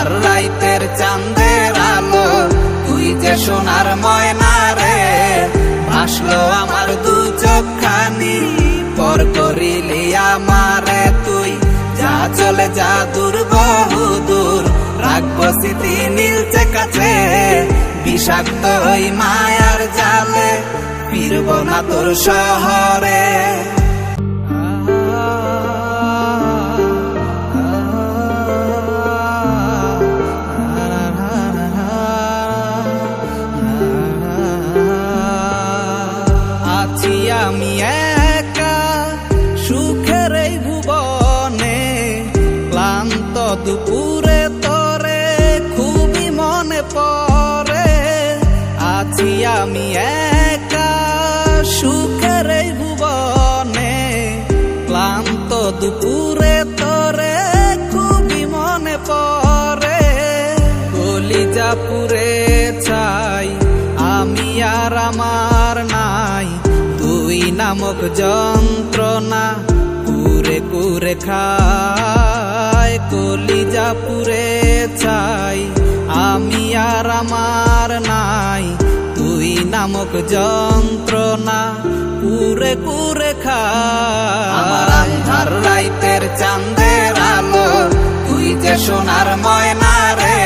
আন্ধার রাইতের চাঁদের আলো, তুই যে সোনার ময়না রে। ভাসলো আমার দু চোখখানি, পর করিলি আমারে তুই। যা চলে যা দূর বহু দূর, রাখবো স্মৃতি নীলচে কাছে। বিষাক্ত ওই মায়ার জালে, ফিরব না তোর শহরে। আছি আমি একা সুখের এই ভুবনে, ক্লান্ত দুপুরে তোরে খুবই মনে পড়ে। আছি আমি একা সুখের এই ভুবনে, ক্লান্ত দুপুরে তোরে খুবই মনে পড়ে। কলিজা পুরে ছাই আমি আর আমার নাই, তুই নামক যন্ত্রণা কুরে কুরে খায়। কলিজা পুরে ছাই আমি আর আমার নাই, তুই নামক যন্ত্রণা কুরে কুরে খায়। আমার আন্ধার রাইতের চাঁদের আলো, তুই যে সোনার ময়না রে।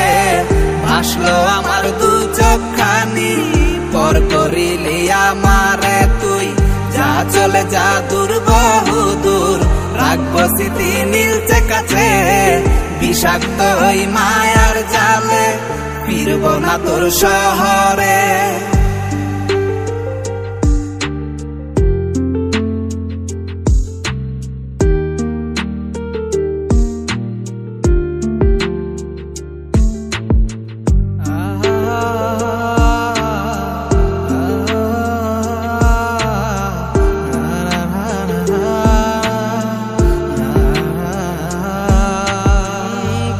ভাসলো আমার দু চোখখানি, পর করিলি আমারে তুই। যা চলে যা দূর বহু দূর, রাখবো স্মৃতি নীলচে কাছে। বিষাক্ত ওই মায়ার জালে, ফিরব না তোর শহরে।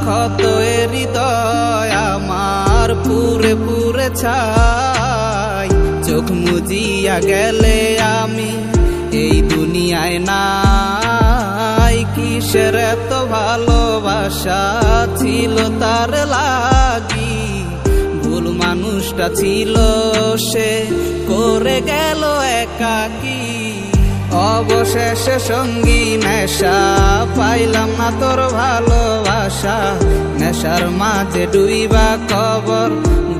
ক্ষত হৃদয় আমার পুরে পুরে ছাই, চোখ মুজিয়া গেলে আমি এই দুনিয়ায় নাই। কিসের এত ভালোবাসা ছিল তার লাগি, ভুল মানুষটা ছিল সে, করে গেল একাকী। অবশেষে সঙ্গী নেশা, পাইলাম না তোর ভালোবাসা। নেশার মাঝে ডুইবা কবর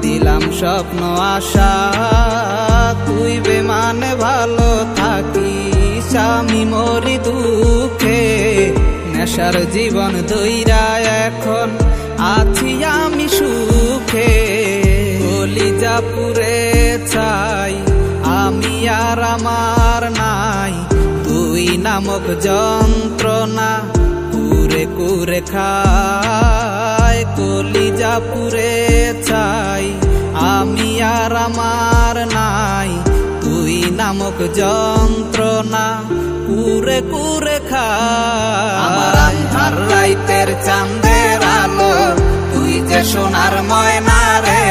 দিলাম স্বপ্ন আশা। তুই বেমানে ভালো থাকিস, আমি মরি দুঃখে। নেশার জীবন ধইরা এখন আছি আমি সুখে। কলিজা পুরে ছাই আমি আর আমার নাই, তুই নামক যন্ত্রণা কুরে কুরে খায়। কলিজা পুরে ছাই আমি আর আমার নাই, তুই নামক যন্ত্রণা কুরে কুরে খায়। আমার আন্ধার রাইতের চাঁদের আলো, তুই যে সোনার ময়না রে।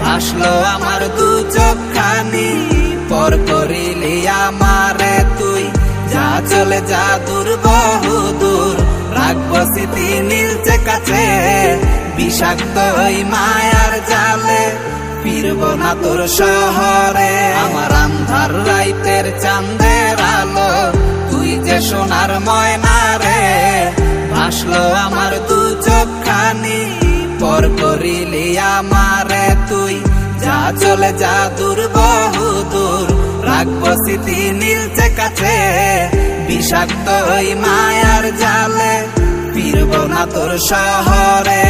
ভাসলো আমার দু চোখখানি, পর করিলি আমারে তুই। যা চলে যা দূর বহু দূর, রাখবো স্মৃতি নীলচে কাছে। বিষাক্ত ওই মায়ার জালে, ফিরব না তোর শহরে। আমার আন্ধার রাইতের চাঁদের আলো, তুই যে সোনার ময়না রে। ভাসলো আমার দু চোখখানি, পর করিলি আমারে তুই। যা চলে যা দূর বহু দূর, রাখবো স্মৃতি নীলচে কাছে। বিষাক্ত ওই মায়ার জালে, ফিরব না তোর শহরে।